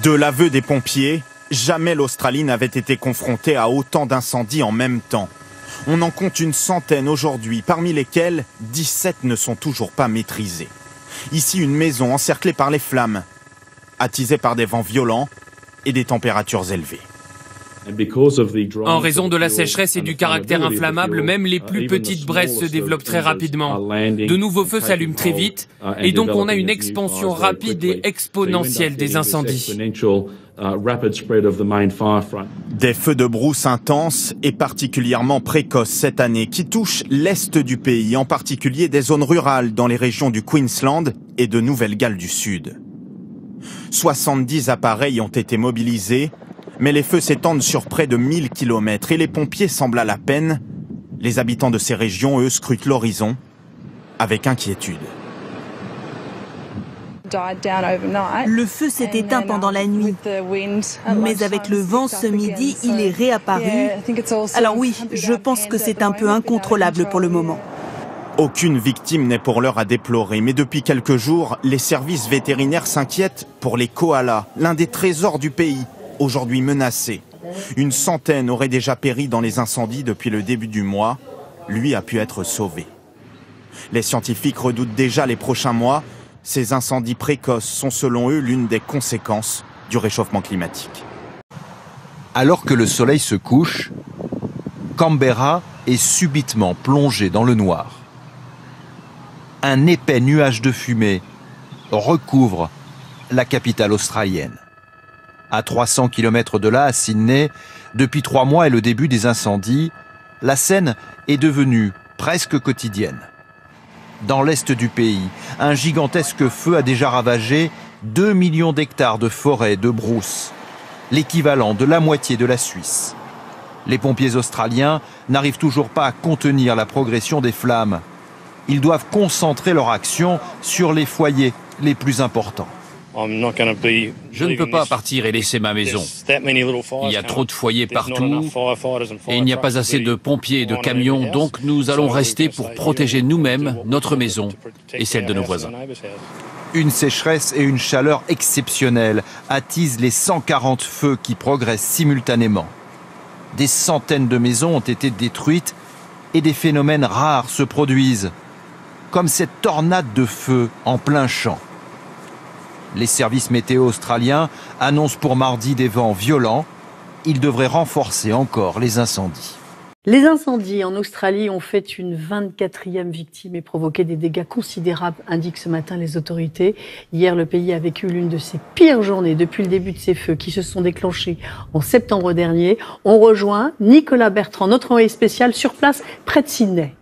De l'aveu des pompiers, jamais l'Australie n'avait été confrontée à autant d'incendies en même temps. On en compte une centaine aujourd'hui, parmi lesquels 17 ne sont toujours pas maîtrisés. Ici, une maison encerclée par les flammes, attisée par des vents violents et des températures élevées. En raison de la sécheresse et du caractère inflammable, même les plus petites braises se développent très rapidement. De nouveaux feux s'allument très vite et donc on a une expansion rapide et exponentielle des incendies. Des feux de brousse intenses et particulièrement précoces cette année qui touchent l'est du pays, en particulier des zones rurales dans les régions du Queensland et de Nouvelle-Galles du Sud. 70 appareils ont été mobilisés, mais les feux s'étendent sur près de 1000 km et les pompiers semblent à la peine. Les habitants de ces régions, eux, scrutent l'horizon avec inquiétude. Le feu s'est éteint pendant la nuit, mais avec le vent ce midi, il est réapparu. Alors oui, je pense que c'est un peu incontrôlable pour le moment. Aucune victime n'est pour l'heure à déplorer, mais depuis quelques jours, les services vétérinaires s'inquiètent pour les koalas, l'un des trésors du pays, aujourd'hui menacé. Une centaine aurait déjà péri dans les incendies depuis le début du mois. Lui a pu être sauvé. Les scientifiques redoutent déjà les prochains mois. Ces incendies précoces sont selon eux l'une des conséquences du réchauffement climatique. Alors que le soleil se couche, Canberra est subitement plongé dans le noir. Un épais nuage de fumée recouvre la capitale australienne. À 300 km de là, à Sydney, depuis 3 mois et le début des incendies, la scène est devenue presque quotidienne. Dans l'est du pays, un gigantesque feu a déjà ravagé 2 millions d'hectares de forêt de brousse, l'équivalent de la moitié de la Suisse. Les pompiers australiens n'arrivent toujours pas à contenir la progression des flammes. Ils doivent concentrer leur action sur les foyers les plus importants. Je ne peux pas partir et laisser ma maison. Il y a trop de foyers partout et il n'y a pas assez de pompiers et de camions, donc nous allons rester pour protéger nous-mêmes, notre maison et celle de nos voisins. Une sécheresse et une chaleur exceptionnelles attisent les 140 feux qui progressent simultanément. Des centaines de maisons ont été détruites et des phénomènes rares se produisent, comme cette tornade de feu en plein champ. Les services météo australiens annoncent pour mardi des vents violents. Ils devraient renforcer encore les incendies. Les incendies en Australie ont fait une 24e victime et provoqué des dégâts considérables, indiquent ce matin les autorités. Hier, le pays a vécu l'une de ses pires journées depuis le début de ces feux qui se sont déclenchés en septembre dernier. On rejoint Nicolas Bertrand, notre envoyé spécial sur place près de Sydney.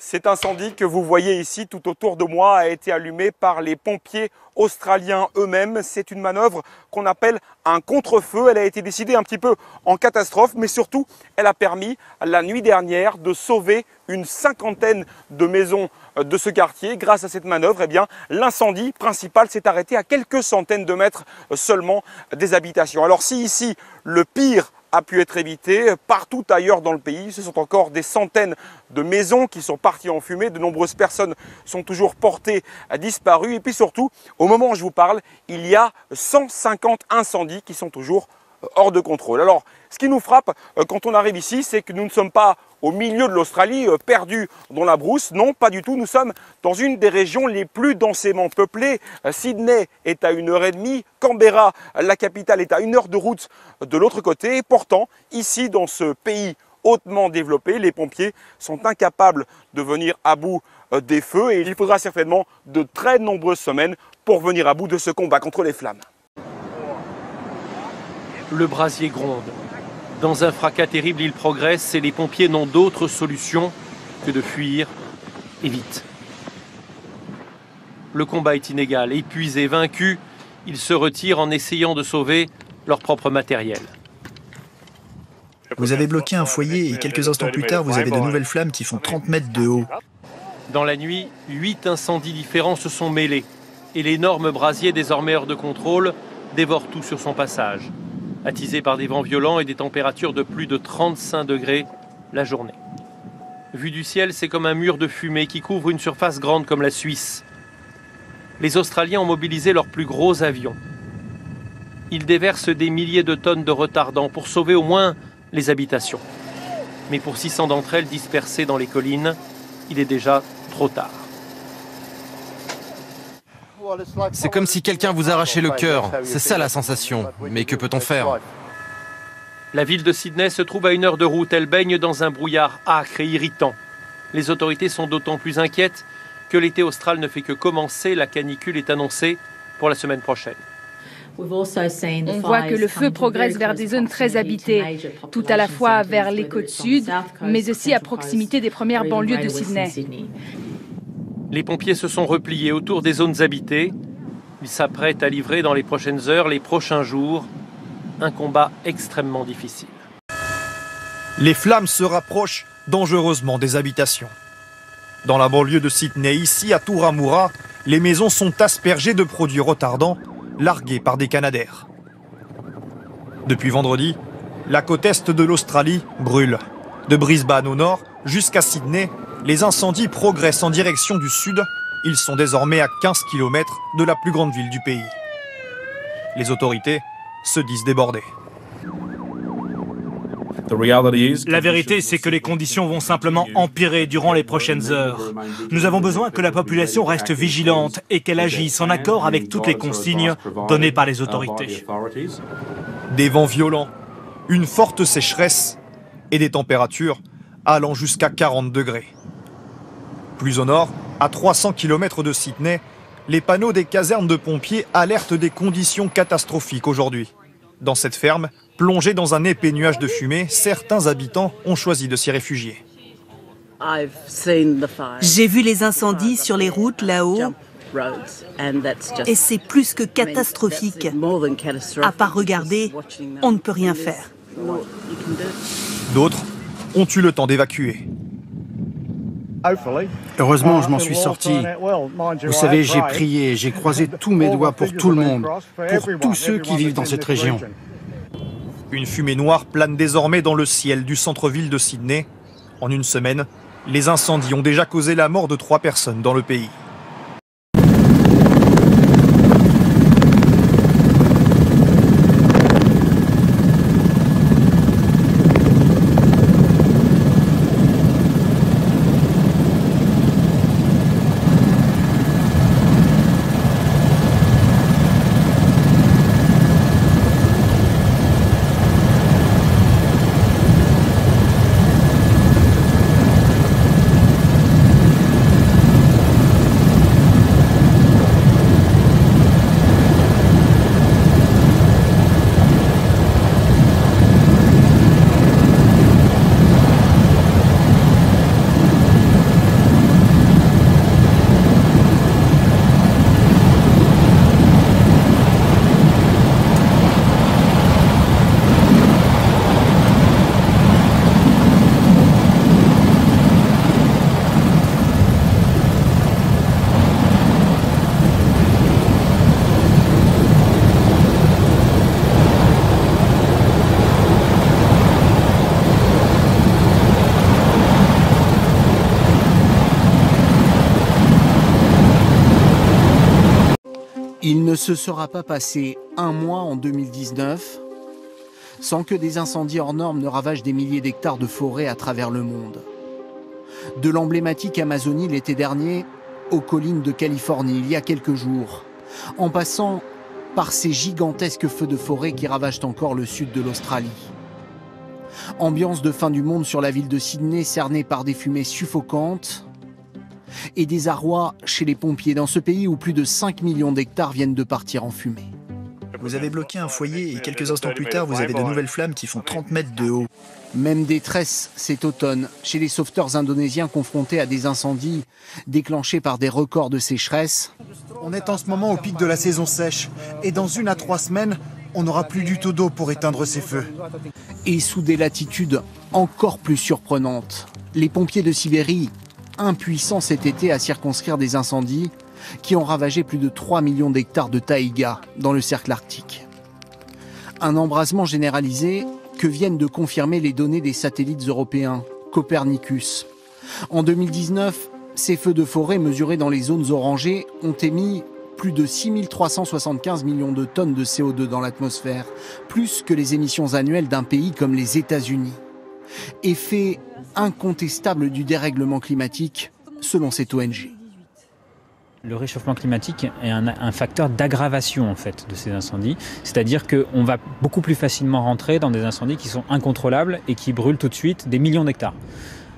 Cet incendie que vous voyez ici tout autour de moi a été allumé par les pompiers australiens eux-mêmes. C'est une manœuvre qu'on appelle un contre-feu. Elle a été décidée un petit peu en catastrophe, mais surtout, elle a permis la nuit dernière de sauver une 50aine de maisons de ce quartier. Grâce à cette manœuvre, eh bien, l'incendie principal s'est arrêté à quelques centaines de mètres seulement des habitations. Alors si ici, le pire a pu être évité, partout ailleurs dans le pays, ce sont encore des centaines de maisons qui sont parties en fumée, de nombreuses personnes sont toujours portées disparues et puis surtout, au moment où je vous parle, il y a 150 incendies qui sont toujours hors de contrôle. Alors, ce qui nous frappe quand on arrive ici, c'est que nous ne sommes pas au milieu de l'Australie, perdus dans la brousse. Non, pas du tout. Nous sommes dans une des régions les plus densément peuplées. Sydney est à 1h30, Canberra, la capitale, est à 1 heure de route de l'autre côté. Et pourtant, ici, dans ce pays hautement développé, les pompiers sont incapables de venir à bout des feux et il faudra certainement de très nombreuses semaines pour venir à bout de ce combat contre les flammes. Le brasier gronde. Dans un fracas terrible, il progresse et les pompiers n'ont d'autre solution que de fuir et vite. Le combat est inégal, épuisé, vaincu. Ils se retirent en essayant de sauver leur propre matériel. Vous avez bloqué un foyer et quelques instants plus tard, vous avez de nouvelles flammes qui font 30 mètres de haut. Dans la nuit, 8 incendies différents se sont mêlés et l'énorme brasier, désormais hors de contrôle, dévore tout sur son passage. Attisé par des vents violents et des températures de plus de 35 degrés la journée. Vu du ciel, c'est comme un mur de fumée qui couvre une surface grande comme la Suisse. Les Australiens ont mobilisé leurs plus gros avions. Ils déversent des milliers de tonnes de retardants pour sauver au moins les habitations. Mais pour 600 d'entre elles dispersées dans les collines, il est déjà trop tard. C'est comme si quelqu'un vous arrachait le cœur. C'est ça la sensation. Mais que peut-on faire? La ville de Sydney se trouve à 1 heure de route. Elle baigne dans un brouillard âcre et irritant. Les autorités sont d'autant plus inquiètes que l'été austral ne fait que commencer. La canicule est annoncée pour la semaine prochaine. On voit que le feu progresse vers des zones très habitées, tout à la fois vers les côtes sud, mais aussi à proximité des premières banlieues de Sydney. Les pompiers se sont repliés autour des zones habitées. Ils s'apprêtent à livrer dans les prochaines heures, les prochains jours, un combat extrêmement difficile. Les flammes se rapprochent dangereusement des habitations. Dans la banlieue de Sydney, ici à Turramurra, les maisons sont aspergées de produits retardants largués par des canadaires. Depuis vendredi, la côte est de l'Australie brûle. De Brisbane au nord jusqu'à Sydney, les incendies progressent en direction du sud. Ils sont désormais à 15 km de la plus grande ville du pays. Les autorités se disent débordées. La vérité, c'est que les conditions vont simplement empirer durant les prochaines heures. Nous avons besoin que la population reste vigilante et qu'elle agisse en accord avec toutes les consignes données par les autorités. Des vents violents, une forte sécheresse et des températures allant jusqu'à 40 degrés. Plus au nord, à 300 km de Sydney, les panneaux des casernes de pompiers alertent des conditions catastrophiques aujourd'hui. Dans cette ferme, plongée dans un épais nuage de fumée, certains habitants ont choisi de s'y réfugier. J'ai vu les incendies sur les routes là-haut et c'est plus que catastrophique. À part regarder, on ne peut rien faire. D'autres ont eu le temps d'évacuer. Heureusement, je m'en suis sorti. Vous savez, j'ai prié, j'ai croisé tous mes doigts pour tout le monde, pour tous ceux qui vivent dans cette région. Une fumée noire plane désormais dans le ciel du centre-ville de Sydney. En une semaine, les incendies ont déjà causé la mort de 3 personnes dans le pays. Il ne se sera pas passé un mois en 2019 sans que des incendies hors normes ne ravagent des milliers d'hectares de forêt à travers le monde. De l'emblématique Amazonie l'été dernier aux collines de Californie il y a quelques jours, en passant par ces gigantesques feux de forêt qui ravagent encore le sud de l'Australie. Ambiance de fin du monde sur la ville de Sydney cernée par des fumées suffocantes et des arrois chez les pompiers dans ce pays où plus de 5 millions d'hectares viennent de partir en fumée. Vous avez bloqué un foyer et quelques instants plus tard, vous avez de nouvelles flammes qui font 30 mètres de haut. Même détresse cet automne chez les sauveteurs indonésiens confrontés à des incendies déclenchés par des records de sécheresse. On est en ce moment au pic de la saison sèche et dans 1 à 3 semaines, on n'aura plus du tout d'eau pour éteindre ces feux. Et sous des latitudes encore plus surprenantes, les pompiers de Sibérie, impuissants cet été à circonscrire des incendies qui ont ravagé plus de 3 millions d'hectares de taïga dans le cercle arctique. Un embrasement généralisé que viennent de confirmer les données des satellites européens, Copernicus. En 2019, ces feux de forêt mesurés dans les zones orangées ont émis plus de 6375 millions de tonnes de CO2 dans l'atmosphère, plus que les émissions annuelles d'un pays comme les États-Unis. Effet incontestable du dérèglement climatique, selon cette ONG. Le réchauffement climatique est un facteur d'aggravation en fait de ces incendies, c'est-à-dire qu'on va beaucoup plus facilement rentrer dans des incendies qui sont incontrôlables et qui brûlent tout de suite des millions d'hectares.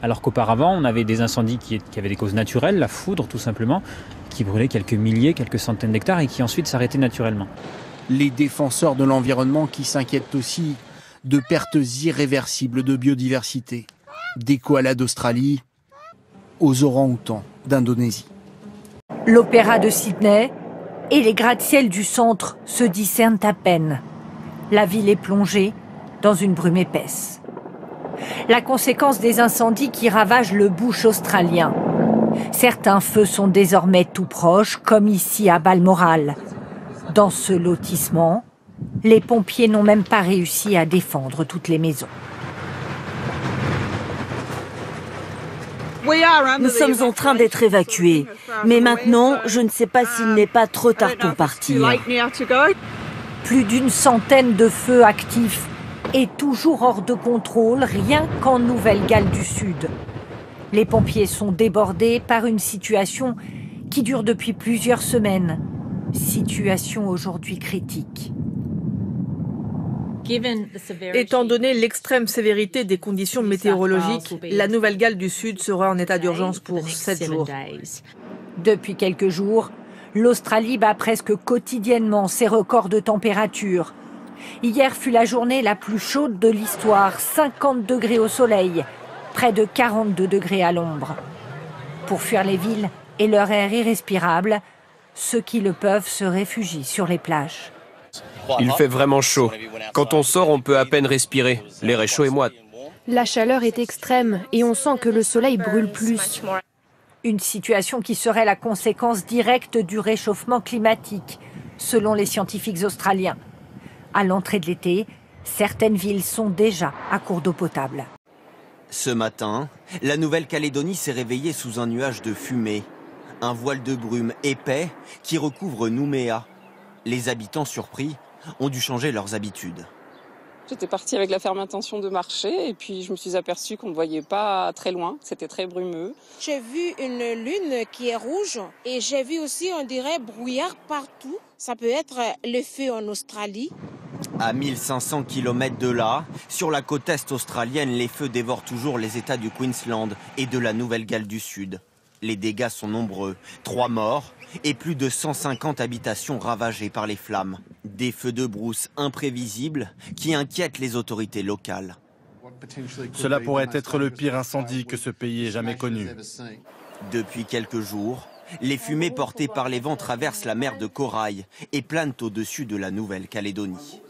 Alors qu'auparavant, on avait des incendies qui avaient des causes naturelles, la foudre tout simplement, qui brûlaient quelques milliers, quelques centaines d'hectares et qui ensuite s'arrêtaient naturellement. Les défenseurs de l'environnement qui s'inquiètent aussi de pertes irréversibles de biodiversité, des koalas d'Australie aux orang-outans d'Indonésie. L'opéra de Sydney et les gratte-ciel du centre se discernent à peine. La ville est plongée dans une brume épaisse. La conséquence des incendies qui ravagent le bush australien. Certains feux sont désormais tout proches, comme ici à Balmoral. Dans ce lotissement, les pompiers n'ont même pas réussi à défendre toutes les maisons. Nous sommes en train d'être évacués. Mais maintenant, je ne sais pas s'il n'est pas trop tard pour partir. Plus d'une centaine de feux actifs et toujours hors de contrôle, rien qu'en Nouvelle-Galles du Sud. Les pompiers sont débordés par une situation qui dure depuis plusieurs semaines. Situation aujourd'hui critique. Étant donné l'extrême sévérité des conditions météorologiques, la Nouvelle-Galles du Sud sera en état d'urgence pour 7 jours. Depuis quelques jours, l'Australie bat presque quotidiennement ses records de température. Hier fut la journée la plus chaude de l'histoire, 50 degrés au soleil, près de 42 degrés à l'ombre. Pour fuir les villes et leur air irrespirable, ceux qui le peuvent se réfugient sur les plages. Il fait vraiment chaud. Quand on sort, on peut à peine respirer. L'air est chaud et moite. La chaleur est extrême et on sent que le soleil brûle plus. Une situation qui serait la conséquence directe du réchauffement climatique, selon les scientifiques australiens. À l'entrée de l'été, certaines villes sont déjà à court d'eau potable. Ce matin, la Nouvelle-Calédonie s'est réveillée sous un nuage de fumée. Un voile de brume épais qui recouvre Nouméa. Les habitants surpris ont dû changer leurs habitudes. J'étais partie avec la ferme intention de marcher et puis je me suis aperçue qu'on ne voyait pas très loin, c'était très brumeux. J'ai vu une lune qui est rouge et j'ai vu aussi, on dirait, brouillard partout. Ça peut être le feu en Australie. À 1500 km de là, sur la côte est australienne, les feux dévorent toujours les États du Queensland et de la Nouvelle-Galles du Sud. Les dégâts sont nombreux, 3 morts et plus de 150 habitations ravagées par les flammes. Des feux de brousse imprévisibles qui inquiètent les autorités locales. Cela pourrait être le pire incendie que ce pays ait jamais connu. Depuis quelques jours, les fumées portées par les vents traversent la mer de Corail et planent au-dessus de la Nouvelle-Calédonie.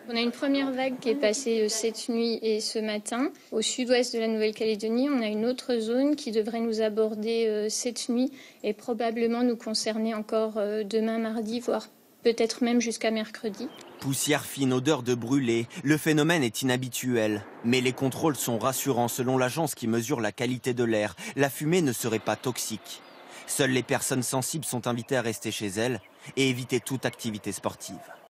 On a une première vague qui est passée cette nuit et ce matin. Au sud-ouest de la Nouvelle-Calédonie, on a une autre zone qui devrait nous aborder cette nuit et probablement nous concerner encore demain mardi, voire peut-être même jusqu'à mercredi. Poussière fine, odeur de brûlé, le phénomène est inhabituel. Mais les contrôles sont rassurants selon l'agence qui mesure la qualité de l'air. La fumée ne serait pas toxique. Seules les personnes sensibles sont invitées à rester chez elles et éviter toute activité sportive.